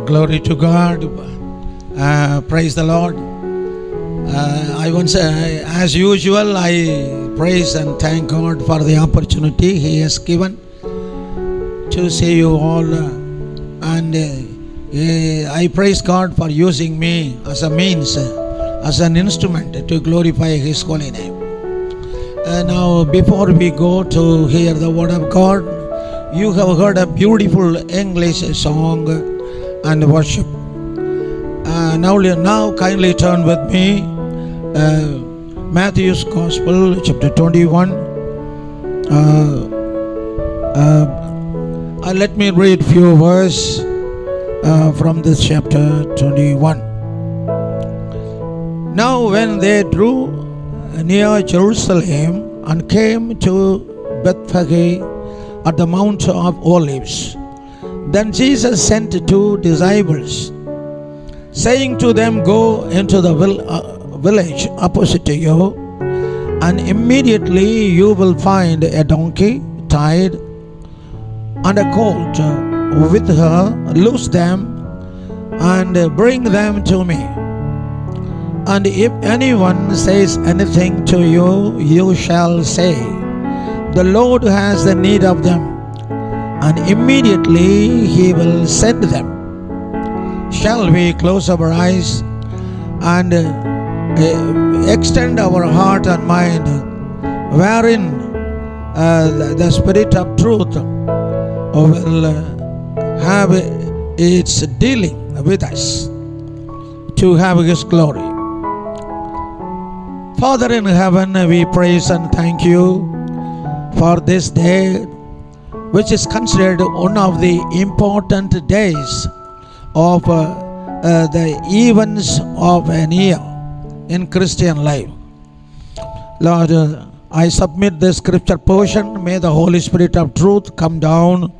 Glory to God. Praise the Lord. As usual, I praise and thank God for the opportunity He has given to see you all. And I praise God for using me as a means, as an instrument to glorify His holy name. Now, before we go to hear the word of God, you have heard a beautiful English song and worship. Now kindly turn with me Matthew's Gospel, chapter 21. Let me read few verses from this chapter 21. Now when they drew near Jerusalem and came to Bethphage at the Mount of Olives, then Jesus sent 2 disciples, saying to them, Go into the village opposite to you, and immediately you will find a donkey tied and a colt with her. Loose them and bring them to me. And if anyone says anything to you, you shall say, The Lord has the need of them, and immediately He will send them. Shall we close our eyes and extend our heart and mind, wherein the Spirit of truth will have its dealing with us to have His glory. Father in heaven, we praise and thank you for this day, which is considered one of the important days of the events of an year in Christian life. Lord, I submit this scripture portion. May the Holy Spirit of truth come down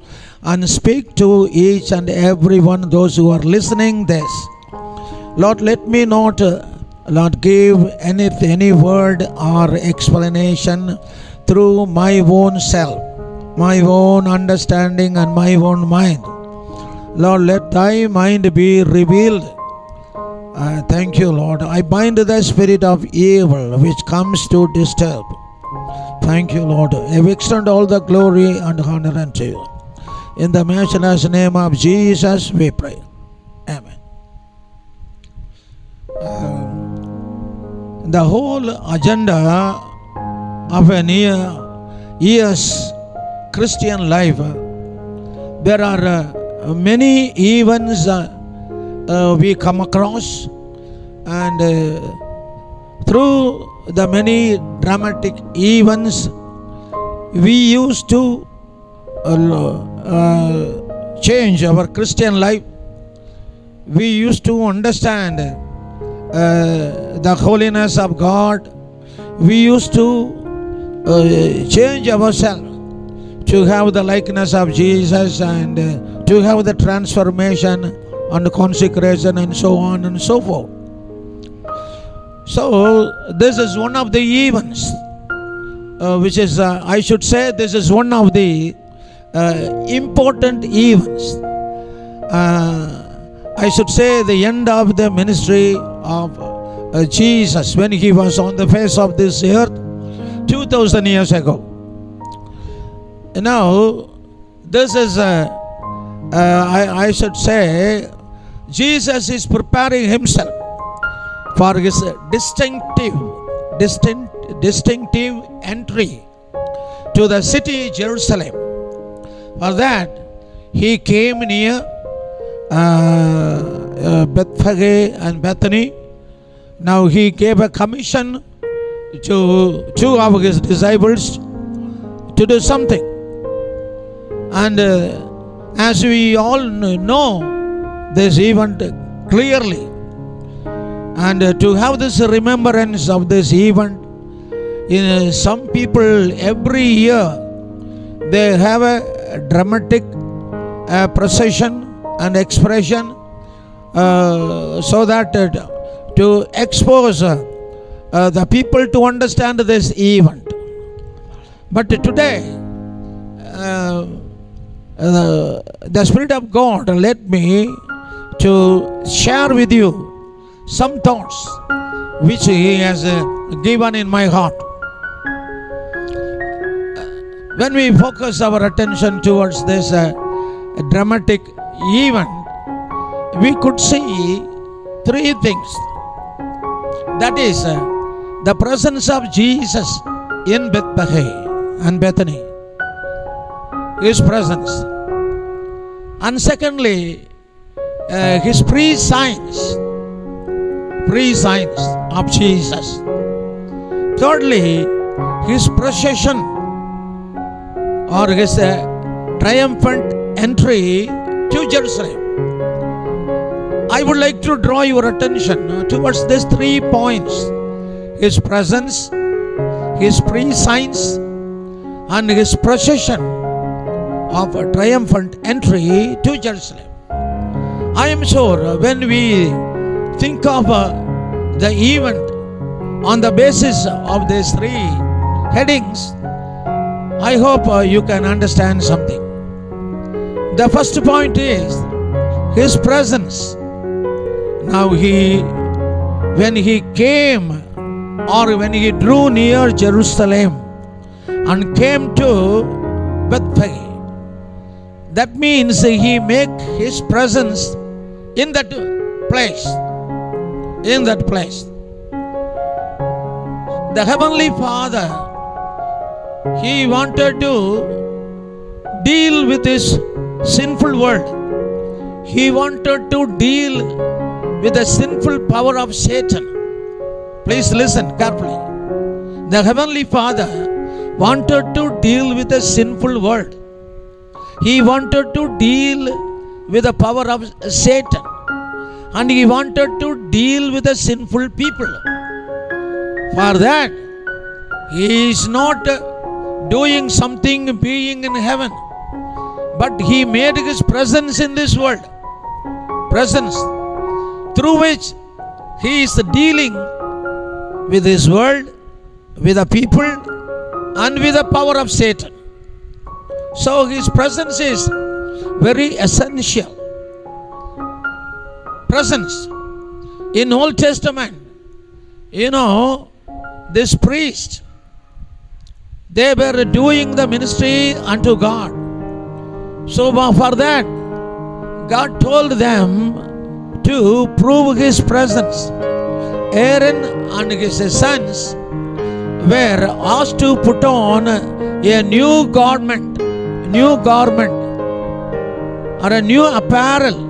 and speak to each and every one, those who are listening this. Lord, let me not give any word or explanation through my own self, my own understanding and my own mind. Lord, let Thy mind be revealed. Thank you, Lord. I bind the spirit of evil which comes to disturb. Thank you, Lord. I extend all the glory and honor unto you. In the matchless name of Jesus we pray. Amen. The whole agenda of an year's Christian life, there are many events we come across, and through the many dramatic events we used to change our Christian life. We used to understand the holiness of God. We used to change ourselves to have the likeness of Jesus and to have the transformation and consecration and so on and so forth. So this is one of the events which is I should say this is one of the important events. I should say the end of the ministry of Jesus when He was on the face of this earth 2000 years ago. Now this is I should say Jesus is preparing Himself for His distinctive entry to the city Jerusalem. For that He came near Bethphage and Bethany. Now He gave a commission to 2 of His disciples to do something. And as we all know this event clearly, and to have this remembrance of this event, some people every year they have a dramatic procession and expression so that to expose the people to understand this event. But today the Spirit of God led me to share with you some thoughts which He has given in my heart. When we focus our attention towards this dramatic event, we could see three things. That is the presence of Jesus in Bethlehem and Bethany, His presence. And secondly, His pre-signs of Jesus. Thirdly, His procession or His triumphant entry to Jerusalem. I would like to draw your attention towards these 3 points: His presence, His pre-signs, and His procession of a triumphant entry to Jerusalem. I am sure when we think of the event on the basis of these 3 headings, I hope you can understand something. The first point is His presence. Now when He came, or when He drew near Jerusalem and came to Bethlehem, that means He make His presence in that place. The Heavenly Father, He wanted to deal with this sinful world. He wanted to deal with the sinful power of Satan. Please listen carefully. The Heavenly Father wanted to deal with the sinful world. He wanted to deal with the power of Satan. And He wanted to deal with the sinful people. For that, He is not doing something being in heaven, but He made His presence in this world. Presence through which He is dealing with His world, with the people, and with the power of Satan. So His presence is very essential. Presence. In Old Testament, this priest, they were doing the ministry unto God. So for that, God told them to prove His presence. Aaron and his sons were asked to put on a new garment or a new apparel.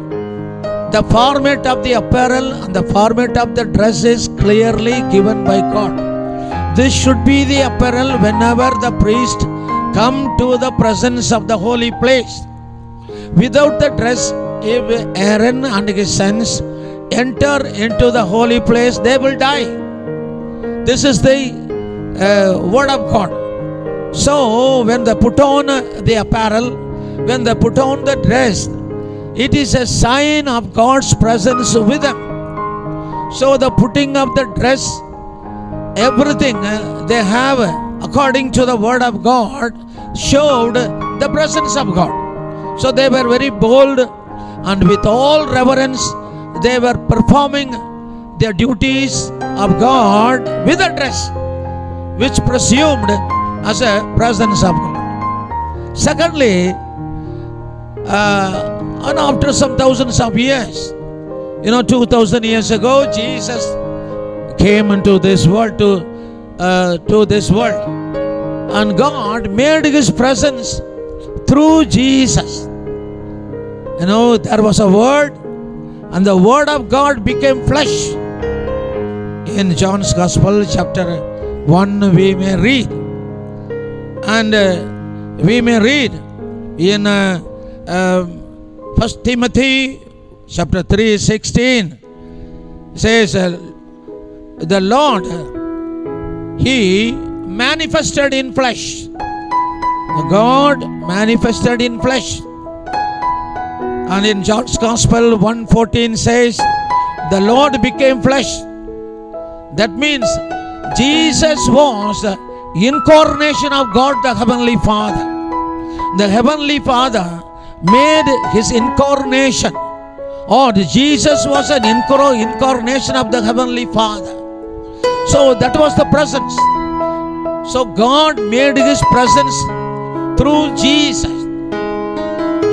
The format of the apparel and the format of the dress is clearly given by God. This should be the apparel whenever the priest come to the presence of the holy place. Without the dress, if Aaron and his sons enter into the holy place, they will die. This is the word of God. So when they put on the apparel, when they put on the dress, it is a sign of God's presence with them. So the putting of the dress, everything they have according to the word of God showed the presence of God. So they were very bold, and with all reverence they were performing their duties of God with a dress which presumed as a presence of God. Secondly, and after some thousands of years, 2000 years ago, Jesus came into this world to this world, and God made His presence through Jesus. There was a word, and the word of God became flesh. In John's Gospel, chapter 1, we may read, and we may read in 1 Timothy chapter 3:16 says, the Lord, He manifested in flesh. God manifested in flesh. And in John's Gospel 1:14 says, the Lord became flesh. That means Jesus was the incarnation of God the Heavenly Father. The Heavenly Father made His incarnation or Jesus was an incarnation of the Heavenly Father. So that was the presence. So God made His presence through Jesus.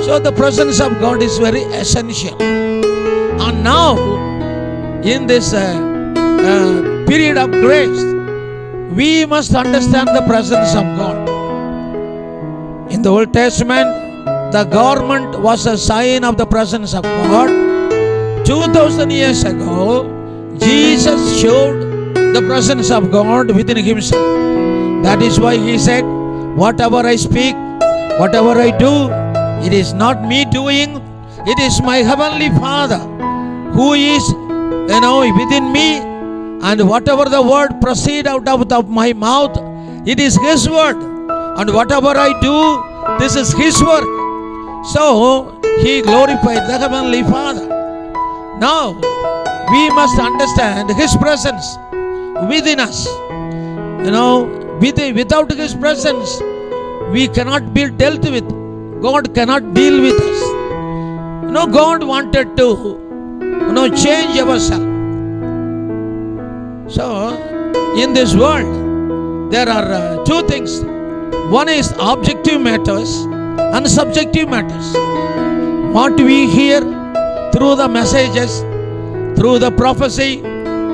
So the presence of God is very essential. And now, in this period of grace, we must understand the presence of God. In the Old Testament, the garment was a sign of the presence of God. 2000 years ago, Jesus showed the presence of God within Himself. That is why He said, whatever I speak, whatever I do, it is not me doing, it is my Heavenly Father who is, within me, and whatever the word proceed out of my mouth, it is His word, and whatever I do, this is His work. So He glorified the Heavenly Father. Now we must understand His presence within us. Without His presence, we cannot be dealt with. God cannot deal with us. God wanted to change ourselves. So in this world, there are two things. One is objective matters and subjective matters. What we hear through the messages, through the prophecy,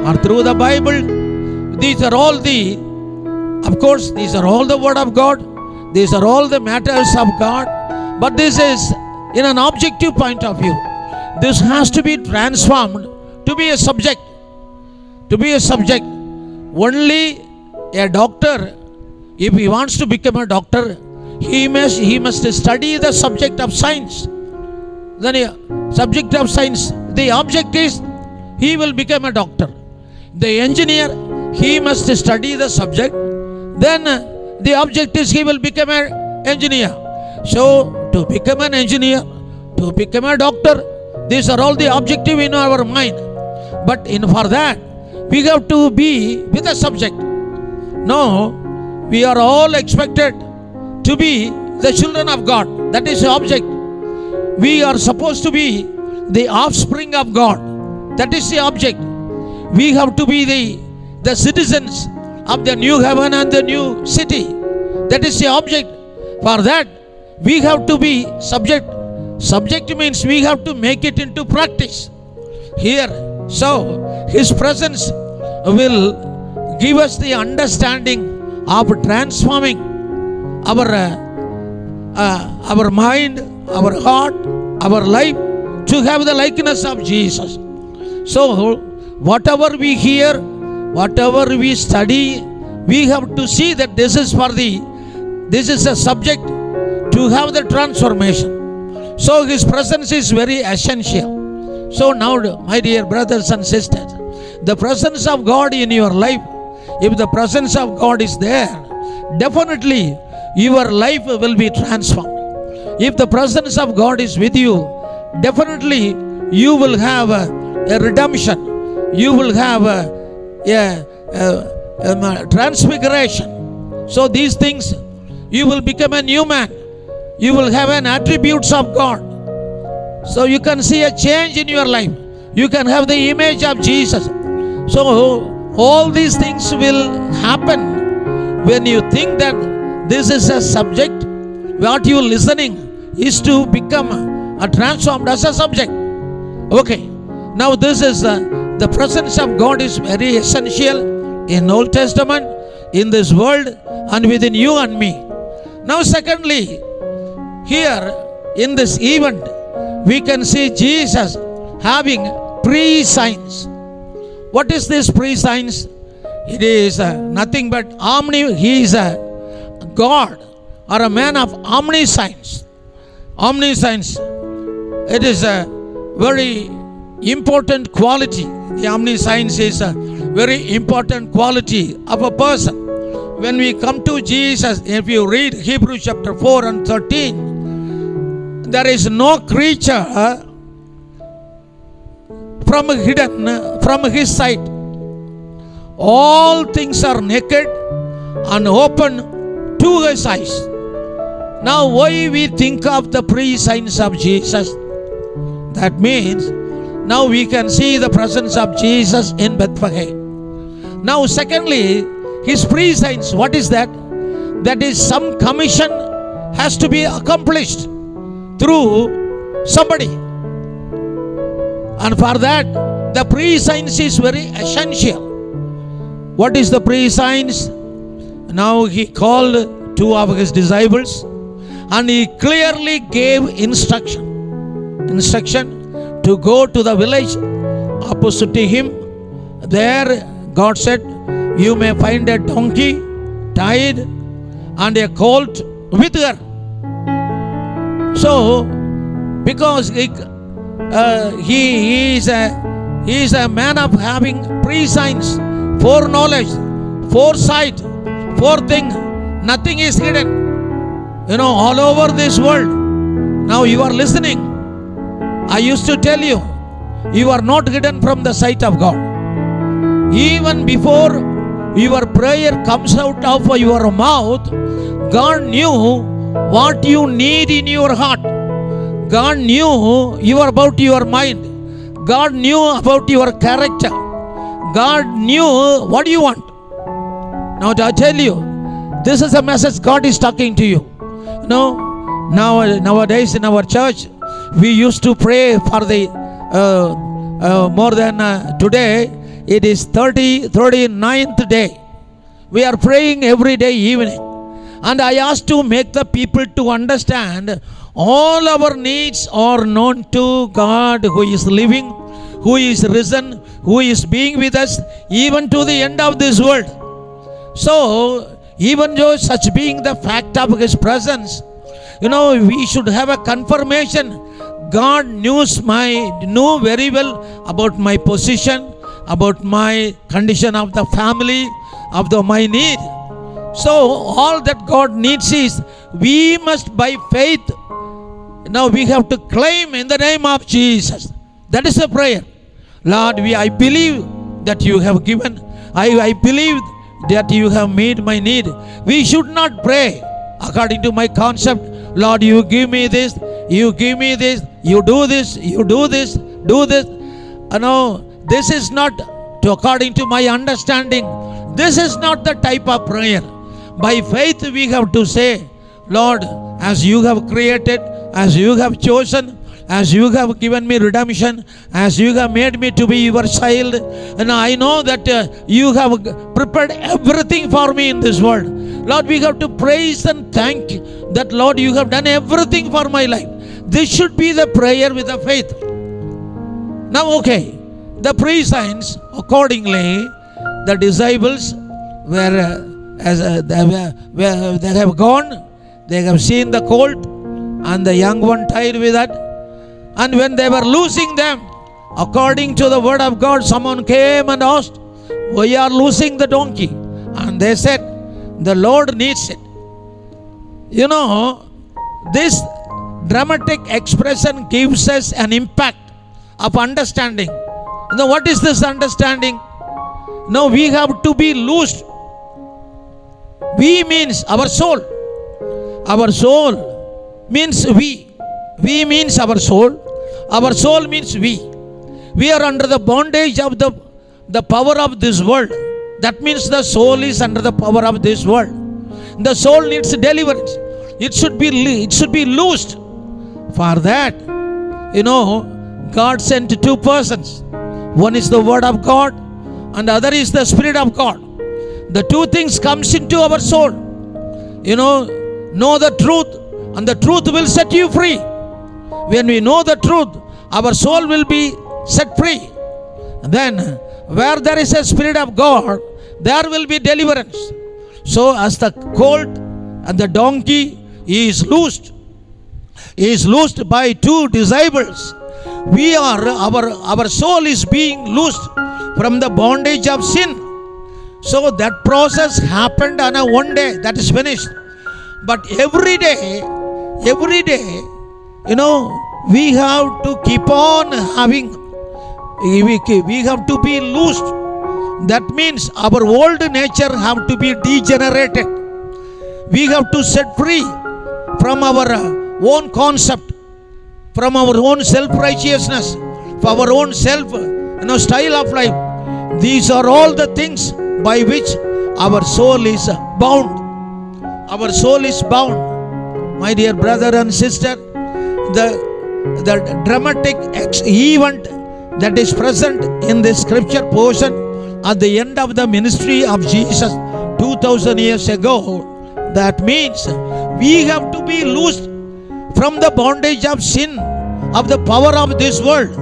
or through the Bible, these are all the word of God. These are all the matters of God. But this is in an objective point of view. This has to be transformed to be a subject. To be a subject. Only a doctor, if he wants to become a doctor, he must study the subject of science. Then subject of science, the object is he will become a doctor. The engineer, he must study the subject. Then the object is he will become an engineer. So to become an engineer, to become a doctor, these are all the objective in our mind. But for that, we have to be with a subject. No, we are all expected to be the children of God. That is the object. We are supposed to be the offspring of God. That is the object. We have to be the citizens of the new heaven and the new city. That is the object. For that, we have to be subject. Subject means we have to make it into practice. Here, so His presence will give us the understanding of transforming our mind, our heart, our life to have the likeness of Jesus. So whatever we hear, whatever we study, we have to see that this is a subject to have the transformation. So His presence is very essential. So now, my dear brothers and sisters, the presence of God in your life, if the presence of God is there, definitely your life will be transformed. If the presence of God is with you, definitely you will have a redemption. You will have a transfiguration. So these things, you will become a new man. You will have an attributes of God. So you can see a change in your life. You can have the image of Jesus. So all these things will happen when you think that this is a subject. What you are listening is to become transformed as a subject. Okay. Now this is the presence of God is very essential in Old Testament, in this world, and within you and me. Now secondly, here in this event, we can see Jesus having pre-signs. What is this pre-signs? It is nothing but he is a God or a man of omniscience. Omniscience, it is a very important quality. The omniscience is a very important quality of a person. When we come to Jesus, if you read Hebrews chapter 4 and 13, there is no creature hidden from His sight. All things are naked and open to His eyes. Now why we think of the pre-signs of Jesus? That means Now we can see the presence of Jesus in Bethlehem. Now secondly, his pre-signs, what is that? That is, some commission has to be accomplished through somebody. And for that, the pre-signs is very essential. What is the pre-signs? Now he called two of his disciples and he clearly gave instruction to go to the village opposite to him. There God said, you may find a donkey tied and a colt with her. So because he is a man of having pre-signs, foreknowledge, foresight, forething, nothing is hidden. All over this world. Now you are listening. I used to tell you, you are not hidden from the sight of God. Even before your prayer comes out of your mouth, God knew what you need in your heart. God knew about your mind. God knew about your character. God knew what you want. Now I tell you, this is a message God is talking to you. Nowadays in our church, we used to pray for the more than today. It is 39th day. We are praying every day evening. And I asked to make the people to understand all our needs are known to God who is living, who is risen, who is being with us even to the end of this world. So, even though such being the fact of his presence, we should have a confirmation. God knew very well about my position, about my condition of the family, my need. So all that God needs is, we must by faith, now we have to claim in the name of Jesus. That is a prayer. Lord, I believe that you have given. I believe that you have made my need. We should not pray according to my concept. Lord, you give me this, you give me this, you do this, you do this, do this. No, this is not according to my understanding. This is not the type of prayer. By faith we have to say, Lord, as you have created, as you have chosen, as you have given me redemption, as you have made me to be your child, and I know that you have prepared everything for me in this world. Lord, we have to praise and thank that, Lord, you have done everything for my life. This should be the prayer with the faith. Now, okay, the pre-signs, accordingly, the disciples they have gone, they have seen the colt and the young one tied with that. And when they were losing them, according to the word of God, someone came and asked, we are losing the donkey. And they said, the Lord needs it. This dramatic expression gives us an impact of understanding. What is this understanding? Now we have to be loosed. We means our soul. Our soul means we. We means our soul. Our soul means we. We are under the bondage of the power of this world. That means the soul is under the power of this world. The soul needs deliverance. It should be loosed. For that, God sent two persons. One is the word of God and the other is the Spirit of God. The two things comes into our soul. Know the truth and the truth will set you free. When we know the truth, our soul will be set free. Then, where there is a Spirit of God, there will be deliverance. So, as the colt and the donkey is loosed by two disciples, our soul is being loosed from the bondage of sin. So that process happened on a one day, that is finished. But every day, we have to keep on having, we have to be loosed. That means our old nature have to be degenerated. We have to set free from our own concept, from our own self-righteousness, for our own self, style of life. These are all the things by which our soul is bound. Our soul is bound. My dear brother and sister, the dramatic event that is present in this scripture portion at the end of the ministry of Jesus 2000 years ago, that means we have to be loosed from the bondage of sin, of the power of this world.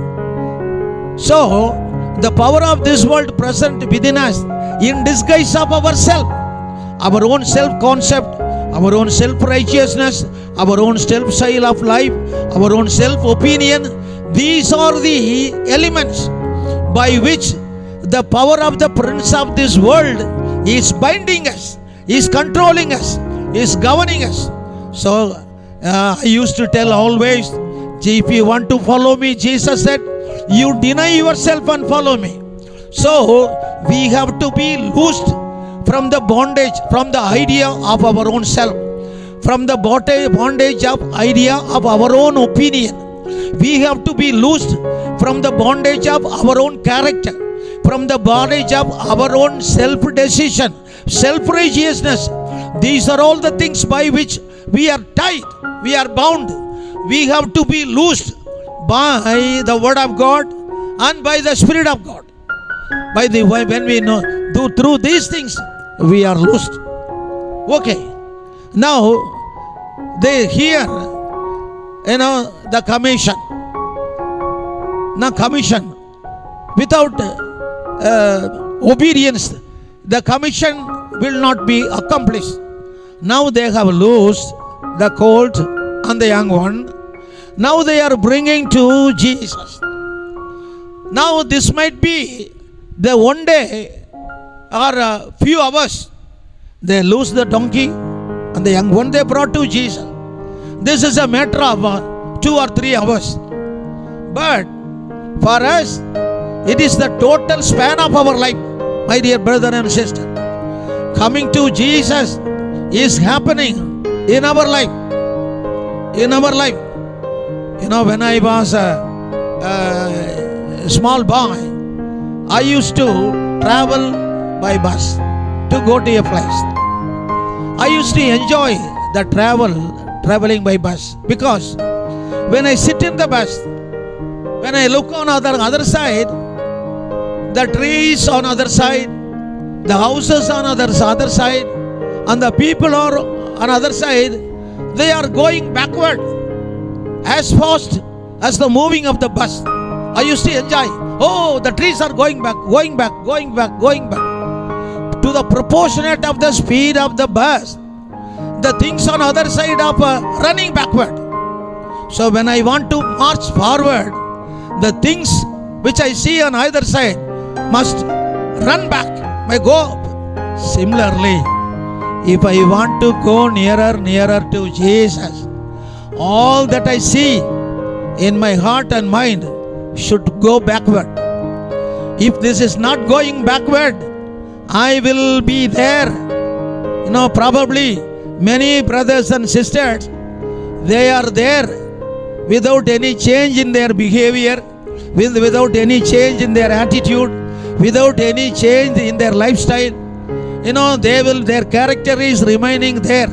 So, the power of this world present within us in disguise of ourselves, our own self-concept, our own self-righteousness, our own self-style of life, our own self-opinion. These are the elements by which the power of the prince of this world is binding us, is controlling us, is governing us. So, I used to tell always, if you want to follow me, Jesus said, you deny yourself and follow me. So, we have to be loosed from the bondage, from the idea of our own self, from the bondage of idea of our own opinion. We have to be loosed from the bondage of our own character, from the bondage of our own self-decision, self-righteousness. These are all the things by which we are tied, we are bound. We have to be loosed by the word of God and by the Spirit of God. When we do through these things, we are loosed. Okay. Now, they hear, the commission. Now, commission. Without obedience, the commission will not be accomplished. Now they have loosed the colt and the young one. Now they are bringing to Jesus. Now this might be the one day or a few hours. They lose the donkey and the young one they brought to Jesus. This is a matter of 2 or 3 hours. But for us, it is the total span of our life, my dear brother and sister. Coming to Jesus is happening in our life. In our life. When I was a small boy, I used to travel by bus to go to a place. I used to enjoy the traveling by bus, because when I sit in the bus, when I look on other side, the trees on other side, the houses on other side, and the people are on other side, they are going backward as fast as the moving of the bus. I used to enjoy. Oh, the trees are going back to the proportionate of the speed of the bus. The things on other side of running backward. So when I want to march forward, the things which I see on either side must run back, may go up. Similarly, if I want to go nearer to Jesus, all that I see in my heart and mind should go backward. If this is not going backward, I will be there. Probably many brothers and sisters, they are there without any change in their behavior, without any change in their attitude, without any change in their lifestyle. Their character is remaining there.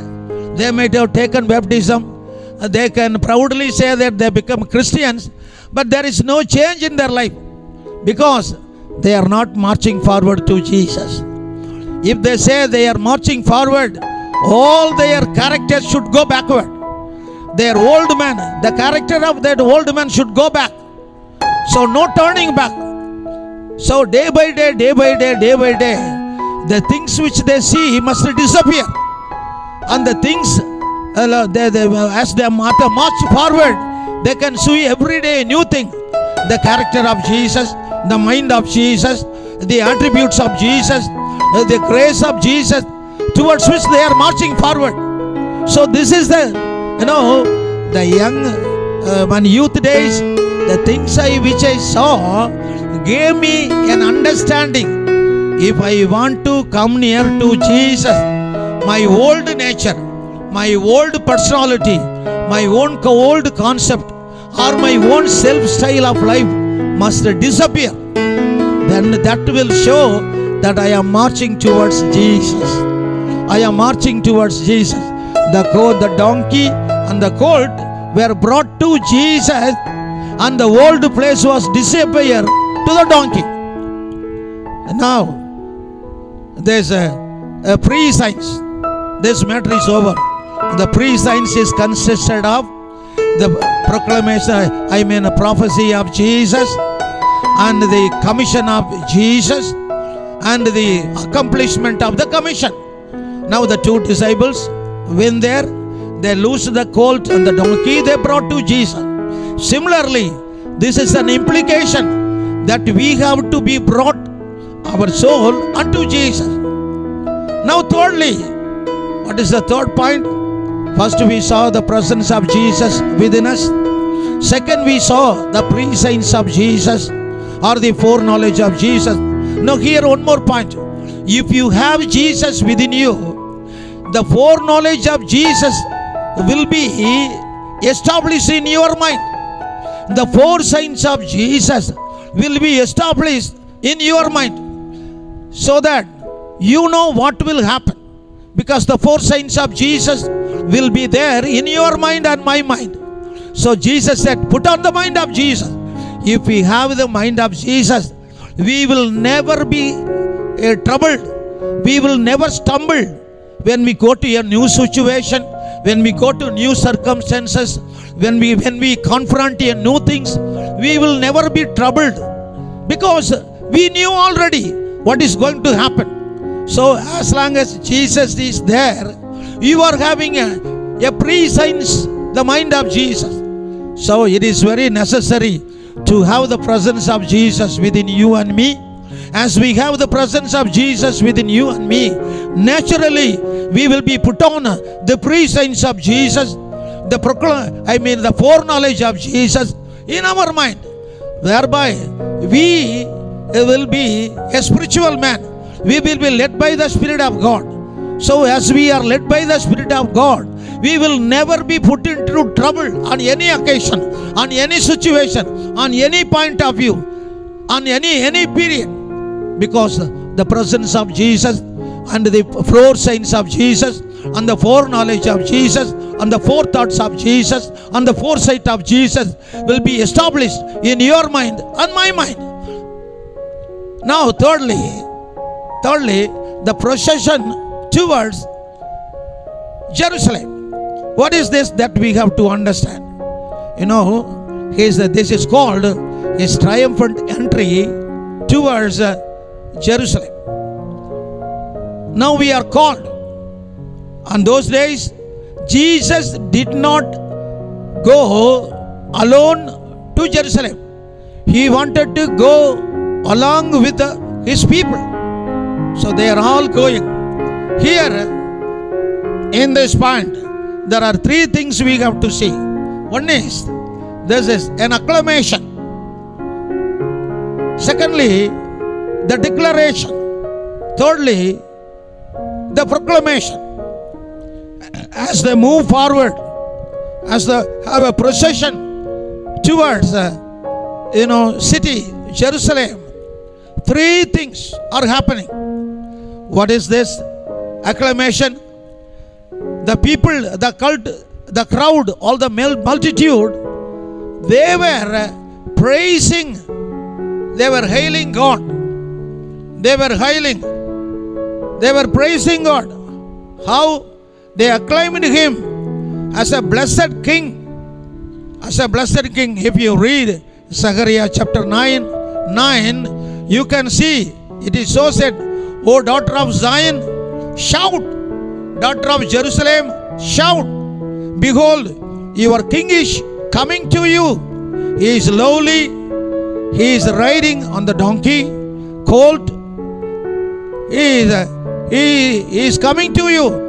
They might have taken baptism. They can proudly say that they become Christians, but there is no change in their life, because they are not marching forward to Jesus. If they say they are marching forward, all their character should go backward. Their old man, the character of that old man should go back. So no turning back. So day by day, the things which they see must disappear. And the things, as they march forward, they can see every day a new thing. The character of Jesus, the mind of Jesus, the attributes of Jesus, the grace of Jesus, towards which they are marching forward. So this is the young youth days, the things which I saw gave me an understanding. If I want to come near to Jesus, my old nature, my old personality, my own old concept, or my own self-style of life must disappear. Then that will show that I am marching towards Jesus. I am marching towards Jesus. The donkey and the colt were brought to Jesus, and the old place was disappeared to the donkey. Now there's a pre-science. This matter is over. The pre-science is consisted of the proclamation, a prophecy of Jesus, and the commission of Jesus, and the accomplishment of the commission. Now the two disciples went there, they loosed the colt and the donkey, they brought to Jesus. Similarly, this is an implication that we have to be brought our soul unto Jesus. Now thirdly, what is the third point? First we saw the presence of Jesus within us. Second, we saw the prescience of Jesus, or the foreknowledge of Jesus. Now here one more point. If you have Jesus within you, the foreknowledge of Jesus will be established in your mind. The foresigns of Jesus will be established in your mind, so that you know what will happen, because the foresigns of Jesus will be there in your mind and my mind. So Jesus said, put on the mind of Jesus. If we have the mind of Jesus, we will never be troubled. We will never stumble when we go to a new situation, when we go to new circumstances, when we confront new things. We will never be troubled, because we knew already what is going to happen. So as long as Jesus is there, you are having a prescience, the mind of Jesus. So it is very necessary to have the presence of Jesus within you and me. As we have the presence of Jesus within you and me, naturally we will be put on the prescience of Jesus, the foreknowledge of Jesus in our mind, whereby we will be a spiritual man. We will be led by the Spirit of God. So as we are led by the Spirit of God, we will never be put into trouble on any occasion, on any situation, on any point of view, on any period, because the presence of Jesus and the foresigns of Jesus and the foreknowledge of Jesus and the forethoughts of Jesus and the foresight of Jesus will be established in your mind and my mind. Now thirdly, the procession towards Jerusalem. What is this that we have to understand? This is called his triumphant entry towards Jerusalem. Now we are called. On those days, Jesus did not go alone to Jerusalem. He wanted to go along with his people. So they are all going. Here, in this point, there are three things we have to see. One is, this is an acclamation. Secondly, the declaration. Thirdly, the proclamation. As they move forward, as they have a procession towards city, Jerusalem, three things are happening. What is this? Acclamation. The people, the cult, the crowd, all the multitude, they were praising, they were hailing God. They were praising God. How? They acclaimed him as a blessed king. As a blessed king. If you read Zechariah chapter 9, you can see it is so said, O daughter of Zion, shout. Daughter of Jerusalem, shout. Behold, your king is coming to you. He is lowly. He is riding on the donkey, colt. He is coming to you.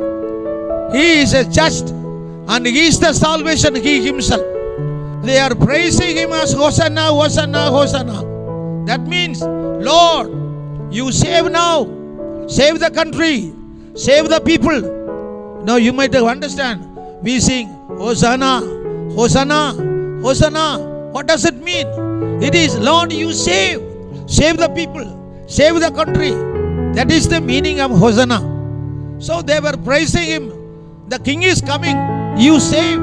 He is a just, and he is the salvation, he himself. They are praising him as Hosanna, Hosanna, Hosanna. That means, Lord, you save now. Save the country. Save the people. Now you might understand. We sing Hosanna, Hosanna, Hosanna. What does it mean? It is, Lord, you save. Save the people. Save the country. That is the meaning of Hosanna. So they were praising him. The king is coming. You save.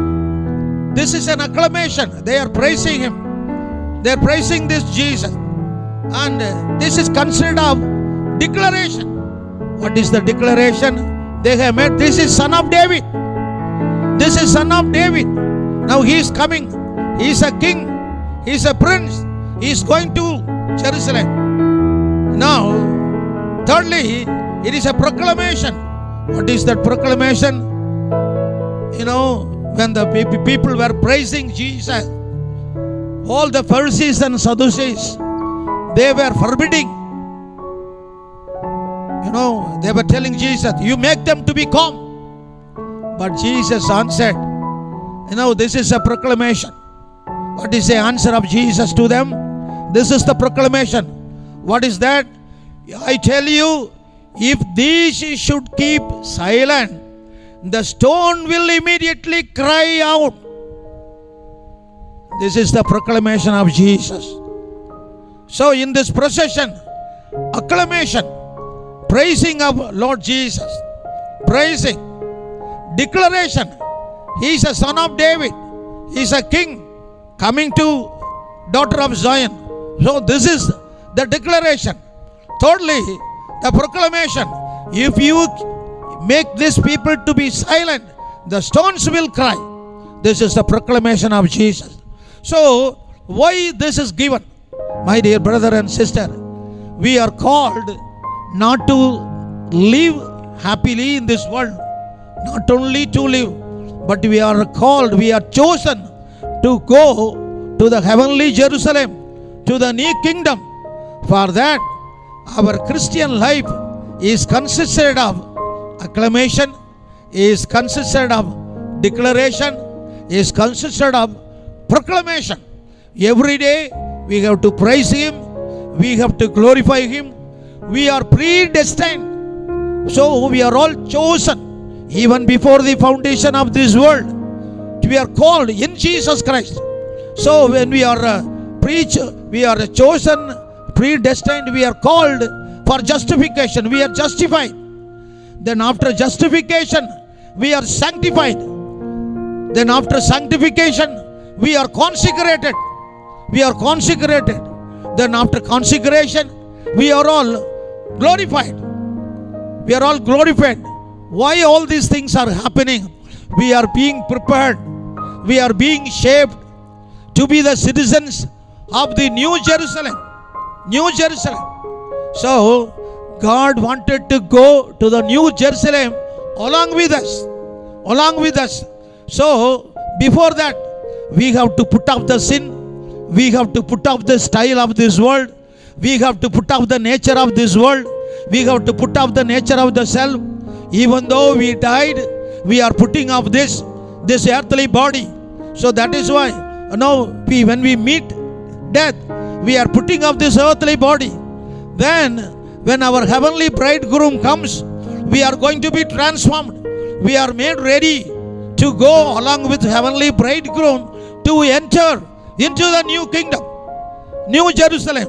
This is an acclamation. They are praising him. They are praising this Jesus. And this is considered a declaration. What is the declaration they have made? This is Son of David. This is Son of David. Now he is coming. He is a king. He is a prince. He is going to Jerusalem. Now, thirdly, it is a proclamation. What is that proclamation? You know, when the people were praising Jesus, all the Pharisees and Sadducees, they were forbidding. You know, they were telling Jesus, you make them to be calm. But Jesus answered, you know, this is a proclamation. What is the answer of Jesus to them? This is the proclamation. What is that? I tell you, if these should keep silent, the stone will immediately cry out. This is the proclamation of Jesus. So in this procession, acclamation, praising of Lord Jesus, praising, declaration, he is a son of David, he is a king coming to daughter of Zion. So this is the declaration. Thirdly, the proclamation. If you make these people to be silent, the stones will cry. This is the proclamation of Jesus. So why this is given? My dear brother and sister, we are called not to live happily in this world, not only to live, but we are called, we are chosen to go to the heavenly Jerusalem, to the new kingdom. For that, our Christian life is consisted of acclamation, is consisted of declaration, is consisted of proclamation. Every day we have to praise him, we have to glorify him. We are predestined. So we are all chosen even before the foundation of this world. We are called in Jesus Christ. So when we are we are chosen, predestined, we are called for justification. We are justified. Then after justification, we are sanctified. Then after sanctification, we are consecrated. We are consecrated. Then after consecration, we are all glorified. We are all glorified. Why all these things are happening? We are being prepared. We are being shaped to be the citizens of the New Jerusalem. New Jerusalem. So, God wanted to go to the New Jerusalem along with us. Along with us. So, before that, we have to put off the sin. We have to put off the style of this world. We have to put off the nature of this world. We have to put off the nature of the self. Even though we died, we are putting off this earthly body. So that is why now when we meet death, we are putting off this earthly body. Then when our heavenly bridegroom comes, we are going to be transformed. We are made ready to go along with heavenly bridegroom to enter into the new kingdom, New Jerusalem.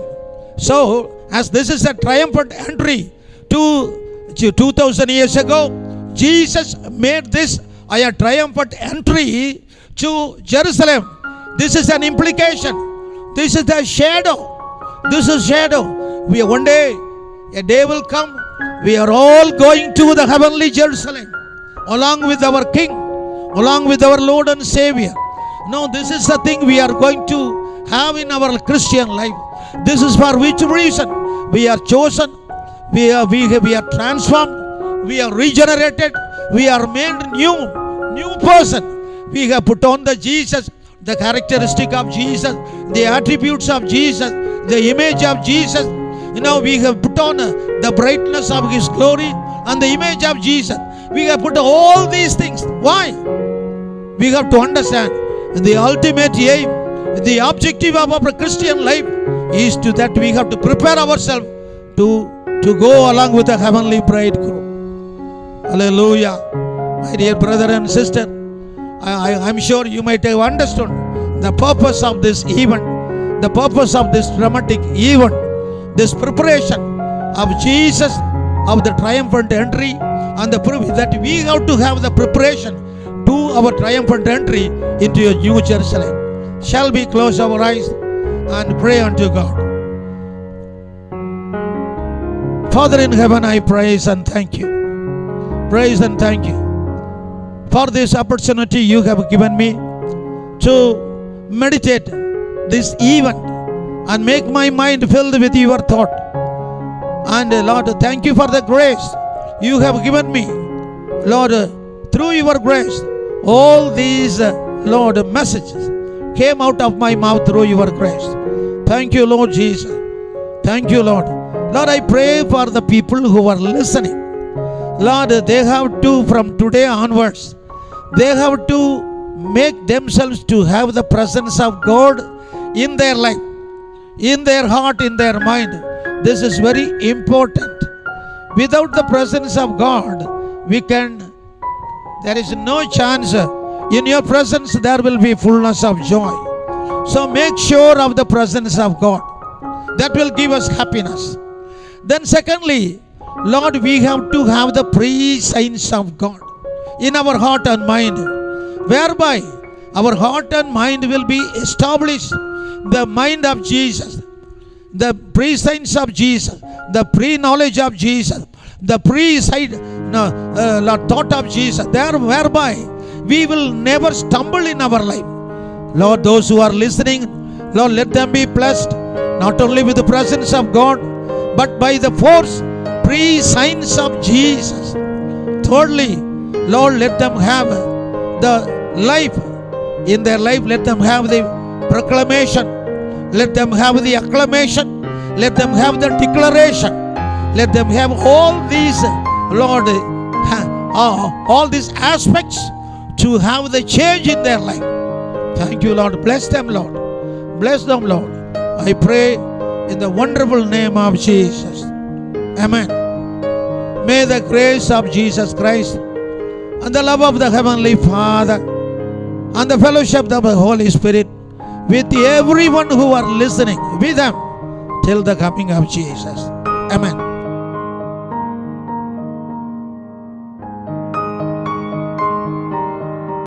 So as this is a triumphant entry to 2000 years ago, Jesus made this a triumphant entry to Jerusalem. This is an implication. This is the shadow. This is shadow. One day, a day will come. We are all going to the heavenly Jerusalem along with our King, along with our Lord and Savior. No, this is the thing we are going to have in our Christian life. This is for which reason we are chosen, we are transformed, we are regenerated, we are made new person. We have put on the Jesus, the characteristic of Jesus, the attributes of Jesus, the image of Jesus. We have put on the brightness of his glory and the image of Jesus. We have put all these things. Why? We have to understand the ultimate aim, the objective of our Christian life is to that we have to prepare ourselves to go along with the heavenly bridegroom. Hallelujah. My dear brother and sister, I'm sure you might have understood the purpose of this event, the purpose of this dramatic event, this preparation of Jesus, of the triumphant entry, and the proof that we have to have the preparation to our triumphant entry into a new Jerusalem. Shall we close our eyes and pray unto God? Father in heaven, I praise and thank you. Praise and thank you for this opportunity you have given me to meditate this event and make my mind filled with your thought. And Lord, thank you for the grace you have given me. Lord, through your grace, all these, Lord, messages came out of my mouth through your grace. Thank you, Lord Jesus. Thank you, Lord. Lord, I pray for the people who are listening. Lord, they have to, from today onwards, they have to make themselves to have the presence of God in their life, in their heart, in their mind. This is very important. Without the presence of God, there is no chance. In your presence there will be fullness of joy. So make sure of the presence of God. That will give us happiness. Then secondly, Lord, we have to have the pre-signs of God in our heart and mind, whereby our heart and mind will be established. The mind of Jesus, the pre-signs of Jesus, the pre-knowledge of Jesus, the thought of Jesus, there whereby we will never stumble in our life. Lord, those who are listening, Lord, let them be blessed, not only with the presence of God, but by the force, pre-signs of Jesus. Thirdly, Lord, let them have the life, in their life, let them have the proclamation, let them have the acclamation, let them have the declaration, let them have all these, Lord, all these aspects to have the change in their life. Thank you, Lord. Bless them, Lord. Bless them, Lord. I pray in the wonderful name of Jesus. Amen. May the grace of Jesus Christ and the love of the Heavenly Father and the fellowship of the Holy Spirit with everyone who are listening, with them till the coming of Jesus. Amen.